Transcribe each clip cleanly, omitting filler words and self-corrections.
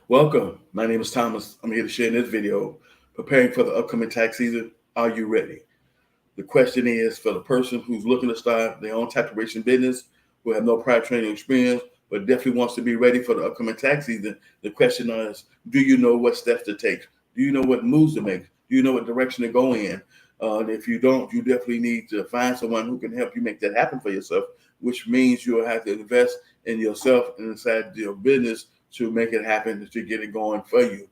Welcome. My name is Thomas. I'm here to share in this video. Preparing for the upcoming tax season. Are you ready? The question is for the person who's looking to start their own tax preparation business, who have no prior training experience, but definitely wants to be ready for the upcoming tax season. The question is, do you know what steps to take? Do you know what moves to make? Do you know what direction to go in? And if you don't, you definitely need to find someone who can help you make that happen for yourself, which means you'll have to invest in yourself and inside your business to make it happen, to get it going for you.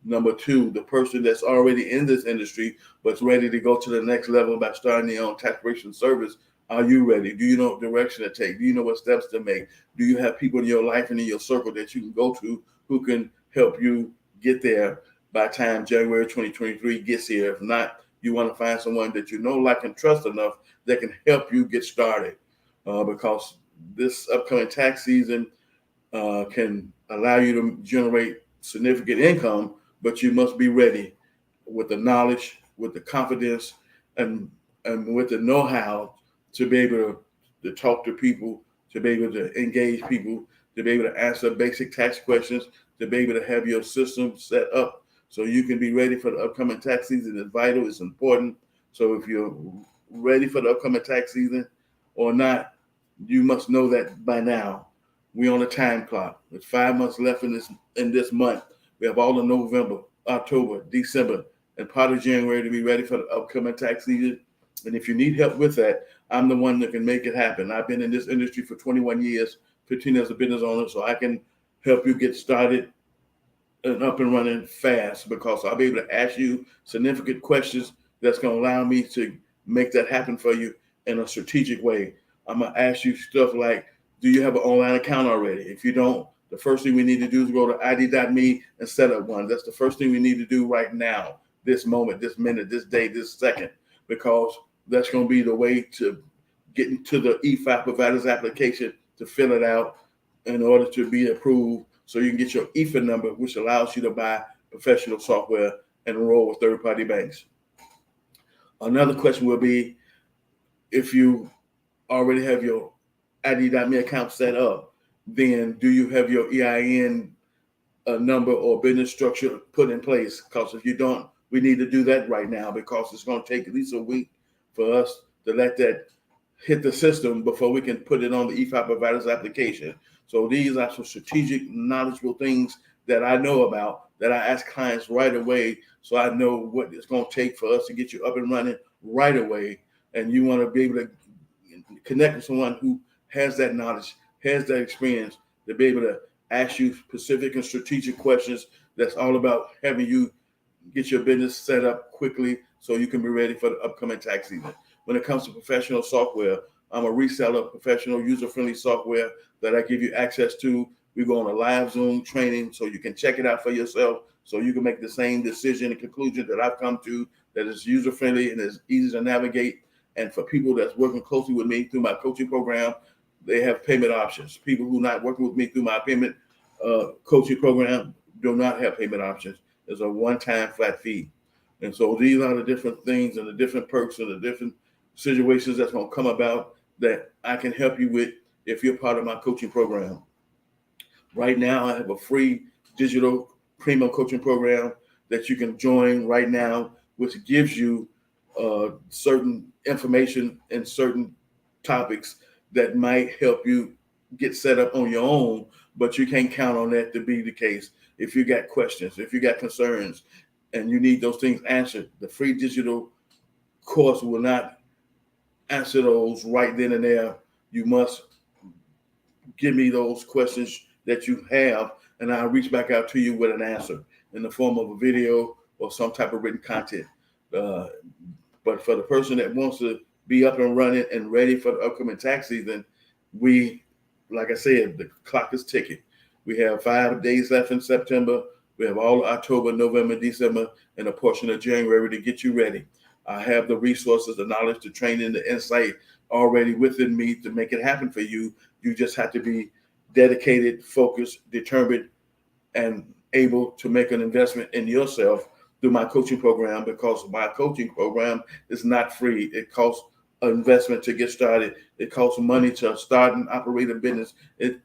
Number two, the person that's already in this industry but's ready to go to the next level by starting their own tax preparation service. Are you ready? Do you know what direction to take? Do you know what steps to make? Do you have people in your life and in your circle that you can go to who can help you get there by the time January 2023 gets here? If not, you want to find someone that you know, like, and trust enough that can help you get started. Because this upcoming tax season can allow you to generate significant income, but you must be ready with the knowledge, with the confidence, and with the know-how to be able to talk to people, to be able to engage people, to be able to answer basic tax questions, to be able to have your system set up so you can be ready for the upcoming tax season. Is vital, it's important. So if you're ready for the upcoming tax season or not, you must know that by now. We on a time clock. There's 5 months left in this month. We have all of November, October, December, and part of January to be ready for the upcoming tax season. And if you need help with that, I'm the one that can make it happen. I've been in this industry for 21 years, 15 as a business owner, so I can help you get started and up and running fast, because I'll be able to ask you significant questions that's going to allow me to make that happen for you in a strategic way. I'm going to ask you stuff like, do you have an online account already? If you don't, the first thing we need to do is go to ID.me and set up one. That's the first thing we need to do right now, this moment, this minute, this day, this second, because that's going to be the way to get into the E5 provider's application to fill it out in order to be approved, so you can get your EFA number, which allows you to buy professional software and enroll with third-party banks. Another question will be, if you already have your ID.me account set up, then do you have your EIN number or business structure put in place? Because if you don't, we need to do that right now, because it's going to take at least a week for us to let that hit the system before we can put it on the E5 provider's application. So these are some strategic, knowledgeable things that I know about, that I ask clients right away, so I know what it's going to take for us to get you up and running right away. And you want to be able to connect with someone who has that knowledge, has that experience, to be able to ask you specific and strategic questions that's all about having you get your business set up quickly so you can be ready for the upcoming tax season. When it comes to professional software, I'm a reseller of professional user-friendly software that I give you access to. We go on a live Zoom training so you can check it out for yourself, so you can make the same decision and conclusion that I've come to, that is user-friendly and is easy to navigate. And for people that's working closely with me through my coaching program, they have payment options. People who are not working with me through my payment coaching program do not have payment options. There's a one-time flat fee. And so these are the different things and the different perks and the different situations that's going to come about that I can help you with if you're part of my coaching program. Right now, I have a free digital premium coaching program that you can join right now, which gives you certain information and certain topics that might help you get set up on your own, but you can't count on that to be the case. If you got questions, if you got concerns, and you need those things answered, the free digital course will not answer those right then and there. You must give me those questions that you have, and I'll reach back out to you with an answer in the form of a video or some type of written content. But for the person that wants to be up and running and ready for the upcoming tax season, like I said, the clock is ticking. We have 5 days left in September. We have all of October, November, December, and a portion of January to get you ready. I have the resources, the knowledge, the training, the insight already within me to make it happen for you. You just have to be dedicated, focused, determined, and able to make an investment in yourself through my coaching program, because my coaching program is not free. It costs an investment to get started. It costs money to start and operate a business. It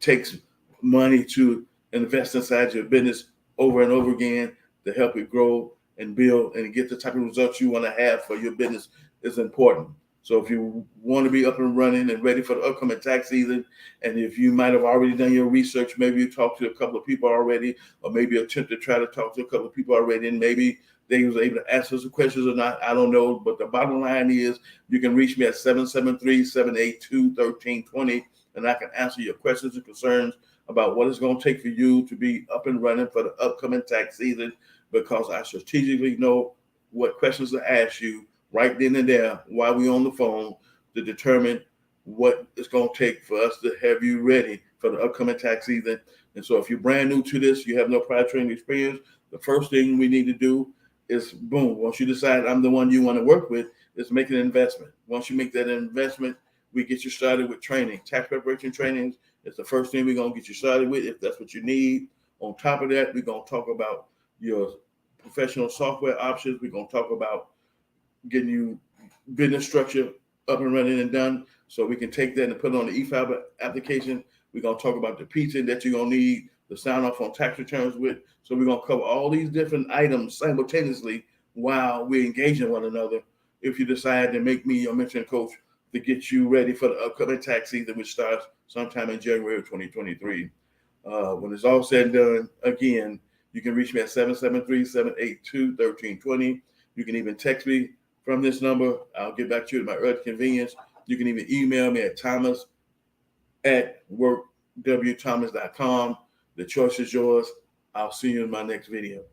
takes money to invest inside your business over and over again to help it grow and build and get the type of results you want to have for your business is important. So if you want to be up and running and ready for the upcoming tax season, and if you might have already done your research, maybe you talked to a couple of people already, or maybe attempt to try to talk to a couple of people already, and maybe they was able to answer some questions or not, I don't know. But the bottom line is you can reach me at 773-782-1320, and I can answer your questions and concerns about what it's going to take for you to be up and running for the upcoming tax season, because I strategically know what questions to ask you right then and there while we're on the phone to determine what it's going to take for us to have you ready for the upcoming tax season. And so if you're brand new to this, you have no prior training experience, the first thing we need to do is, boom, once you decide I'm the one you want to work with, is make an investment. Once you make that investment, we get you started with training. Tax preparation trainings is the first thing we're going to get you started with, if that's what you need. On top of that, we're going to talk about your professional software options. We're going to talk about getting you business structure up and running and done, so we can take that and put it on the e-file application. We're going to talk about the pizza that you're going to need to sign off on tax returns with. So we're going to cover all these different items simultaneously while we're engaging one another, if you decide to make me your mentoring coach to get you ready for the upcoming tax season, which starts sometime in January of 2023. When it's all said and done, again, you can reach me at 773-782-1320. You can even text me from this number. I'll get back to you at my earliest convenience. You can even email me at thomas@workwthomas.com. The choice is yours. I'll see you in my next video.